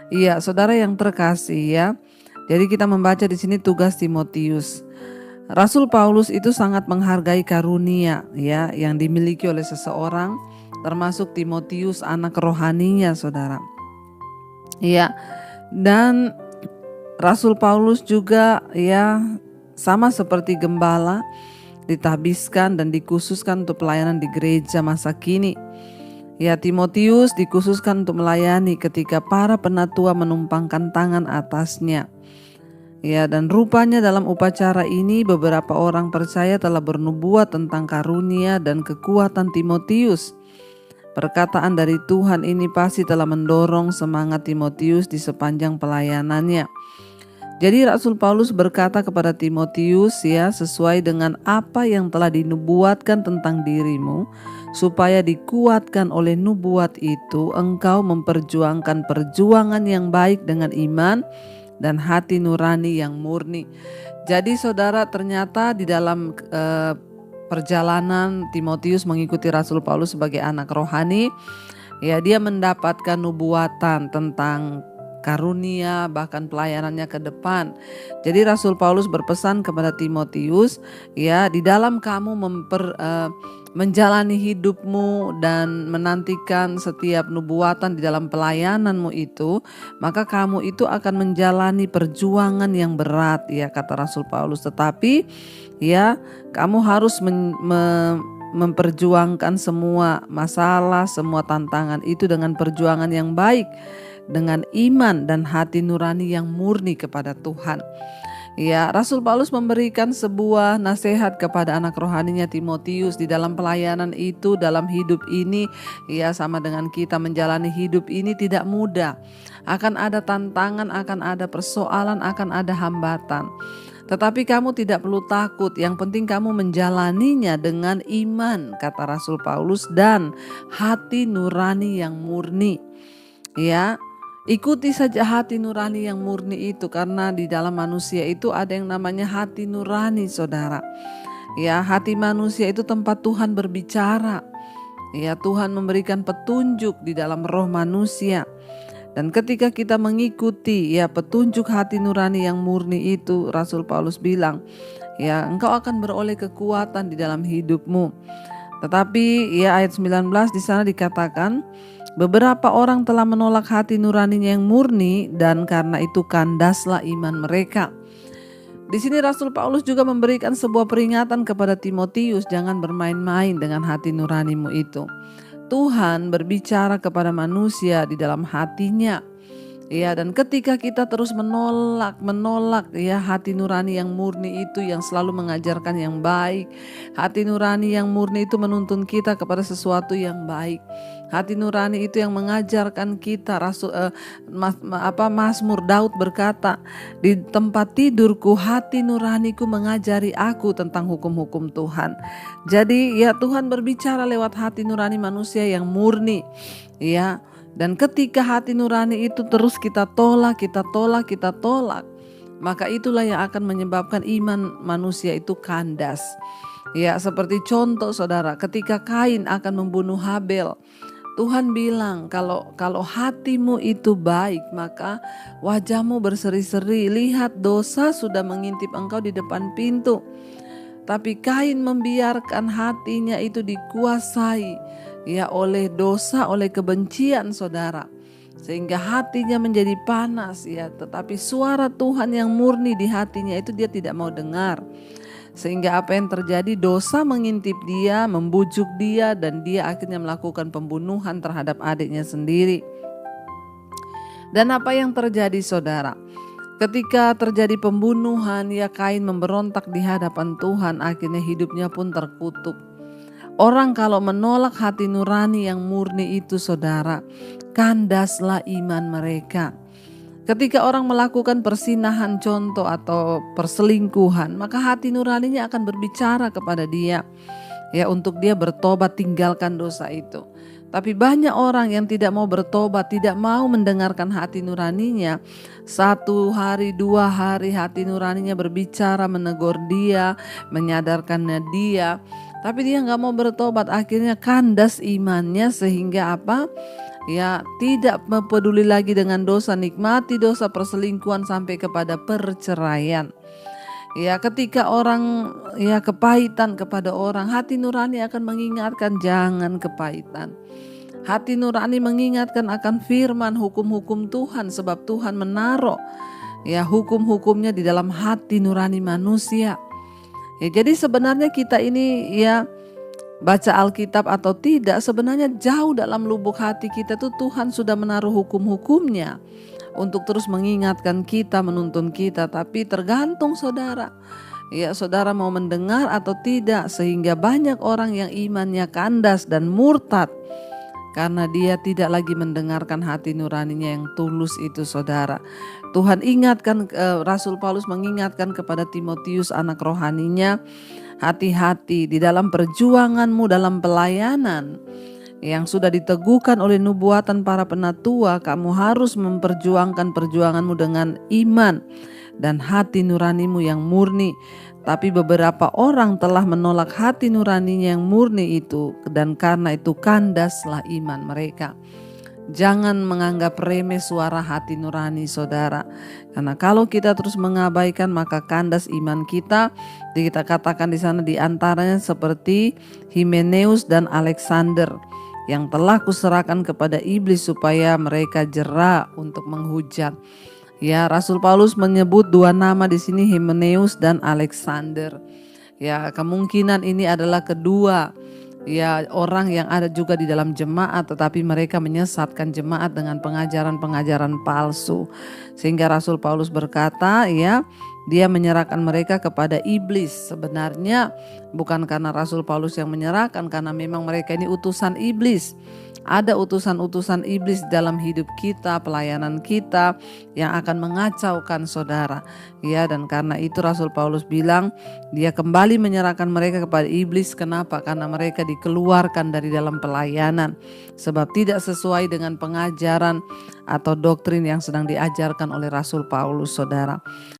Iya, saudara yang terkasih ya. Jadi kita membaca di sini tugas Timotius. Rasul Paulus itu sangat menghargai karunia ya yang dimiliki oleh seseorang, termasuk Timotius anak rohaninya, saudara. Iya. Dan Rasul Paulus juga ya sama seperti gembala ditabiskan dan dikhususkan untuk pelayanan di gereja masa kini. Ya, Timotius dikhususkan untuk melayani ketika para penatua menumpangkan tangan atasnya. Ya, dan rupanya dalam upacara ini beberapa orang percaya telah bernubuat tentang karunia dan kekuatan Timotius. Perkataan dari Tuhan ini pasti telah mendorong semangat Timotius di sepanjang pelayanannya. Jadi Rasul Paulus berkata kepada Timotius ya, sesuai dengan apa yang telah dinubuatkan tentang dirimu, supaya dikuatkan oleh nubuat itu engkau memperjuangkan perjuangan yang baik dengan iman dan hati nurani yang murni. Jadi saudara, ternyata di dalam perjalanan Timotius mengikuti Rasul Paulus sebagai anak rohani, ya dia mendapatkan nubuatan tentang karunia bahkan pelayanannya ke depan. Jadi Rasul Paulus berpesan kepada Timotius, ya di dalam kamu menjalani hidupmu dan menantikan setiap nubuatan di dalam pelayananmu itu, maka kamu itu akan menjalani perjuangan yang berat ya kata Rasul Paulus. Tetapi ya kamu harus memperjuangkan semua masalah, semua tantangan itu dengan perjuangan yang baik, dengan iman dan hati nurani yang murni kepada Tuhan. Ya, Rasul Paulus memberikan sebuah nasihat kepada anak rohaninya Timotius di dalam pelayanan itu, dalam hidup ini, ya sama dengan kita menjalani hidup ini tidak mudah. Akan ada tantangan, akan ada persoalan, akan ada hambatan. Tetapi kamu tidak perlu takut, yang penting kamu menjalaninya dengan iman, kata Rasul Paulus, dan hati nurani yang murni. Ya, ikuti saja hati nurani yang murni itu, karena di dalam manusia itu ada yang namanya hati nurani, saudara. Ya, hati manusia itu tempat Tuhan berbicara. Ya, Tuhan memberikan petunjuk di dalam roh manusia. Dan ketika kita mengikuti ya petunjuk hati nurani yang murni itu, Rasul Paulus bilang, ya engkau akan beroleh kekuatan di dalam hidupmu. Tetapi ya ayat 19 di sana dikatakan, beberapa orang telah menolak hati nuraninya yang murni dan karena itu kandaslah iman mereka. Di sini Rasul Paulus juga memberikan sebuah peringatan kepada Timotius, jangan bermain-main dengan hati nuranimu itu. Tuhan berbicara kepada manusia di dalam hatinya. Ya, dan ketika kita terus menolak ya hati nurani yang murni itu yang selalu mengajarkan yang baik. Hati nurani yang murni itu menuntun kita kepada sesuatu yang baik. Hati nurani itu yang mengajarkan kita. Mazmur Daud berkata, di tempat tidurku hati nuraniku mengajari aku tentang hukum-hukum Tuhan. Jadi ya Tuhan berbicara lewat hati nurani manusia yang murni. Ya, dan ketika hati nurani itu terus kita tolak, maka itulah yang akan menyebabkan iman manusia itu kandas. Ya, seperti contoh saudara, ketika Kain akan membunuh Habel, Tuhan bilang kalau hatimu itu baik, maka wajahmu berseri-seri, lihat dosa sudah mengintip engkau di depan pintu. Tapi Kain membiarkan hatinya itu dikuasai ya oleh dosa, oleh kebencian, saudara. Sehingga hatinya menjadi panas ya, tetapi suara Tuhan yang murni di hatinya itu dia tidak mau dengar. Sehingga apa yang terjadi, dosa mengintip dia, membujuk dia, dan dia akhirnya melakukan pembunuhan terhadap adiknya sendiri. Dan apa yang terjadi saudara? Ketika terjadi pembunuhan, ya Kain memberontak di hadapan Tuhan, akhirnya hidupnya pun terkutuk. Orang kalau menolak hati nurani yang murni itu saudara, kandaslah iman mereka. Ketika orang melakukan persinahan contoh atau perselingkuhan, maka hati nuraninya akan berbicara kepada dia ya untuk dia bertobat, tinggalkan dosa itu. Tapi banyak orang yang tidak mau bertobat, tidak mau mendengarkan hati nuraninya. 1 hari, 2 hari hati nuraninya berbicara, menegur dia, menyadarkannya dia. Tapi dia gak mau bertobat, akhirnya kandas imannya sehingga apa? Ya, tidak peduli lagi dengan dosa, nikmati dosa perselingkuhan sampai kepada perceraian. Ya, ketika orang ya kepahitan kepada orang, hati nurani akan mengingatkan jangan kepahitan. Hati nurani mengingatkan akan firman hukum-hukum Tuhan, sebab Tuhan menaruh ya hukum-hukumnya di dalam hati nurani manusia. Ya, jadi sebenarnya kita ini ya baca Alkitab atau tidak, sebenarnya jauh dalam lubuk hati kita tuh Tuhan sudah menaruh hukum-hukumnya untuk terus mengingatkan kita, menuntun kita. Tapi tergantung saudara, ya saudara mau mendengar atau tidak, sehingga banyak orang yang imannya kandas dan murtad karena dia tidak lagi mendengarkan hati nuraninya yang tulus itu saudara. Tuhan ingatkan, Rasul Paulus mengingatkan kepada Timotius anak rohaninya, hati-hati di dalam perjuanganmu dalam pelayanan yang sudah diteguhkan oleh nubuatan para penatua. Kamu harus memperjuangkan perjuanganmu dengan iman dan hati nuranimu yang murni. Tapi beberapa orang telah menolak hati nuraninya yang murni itu, dan karena itu kandaslah iman mereka. Jangan menganggap remeh suara hati nurani saudara. Karena kalau kita terus mengabaikan maka kandas iman kita. Kita katakan di sana diantaranya seperti Himeneus dan Alexander yang telah kuserahkan kepada iblis supaya mereka jera untuk menghujat. Ya, Rasul Paulus menyebut dua nama di sini, Himeneus dan Alexander. Ya, kemungkinan ini adalah kedua ya orang yang ada juga di dalam jemaat, tetapi mereka menyesatkan jemaat dengan pengajaran-pengajaran palsu. Sehingga Rasul Paulus berkata ya, dia menyerahkan mereka kepada iblis. Sebenarnya bukan karena Rasul Paulus yang menyerahkan, karena memang mereka ini utusan iblis. Ada utusan-utusan iblis dalam hidup kita, pelayanan kita yang akan mengacaukan saudara. Ya, dan karena itu Rasul Paulus bilang dia kembali menyerahkan mereka kepada iblis. Kenapa? Karena mereka dikeluarkan dari dalam pelayanan sebab tidak sesuai dengan pengajaran atau doktrin yang sedang diajarkan oleh Rasul Paulus saudara.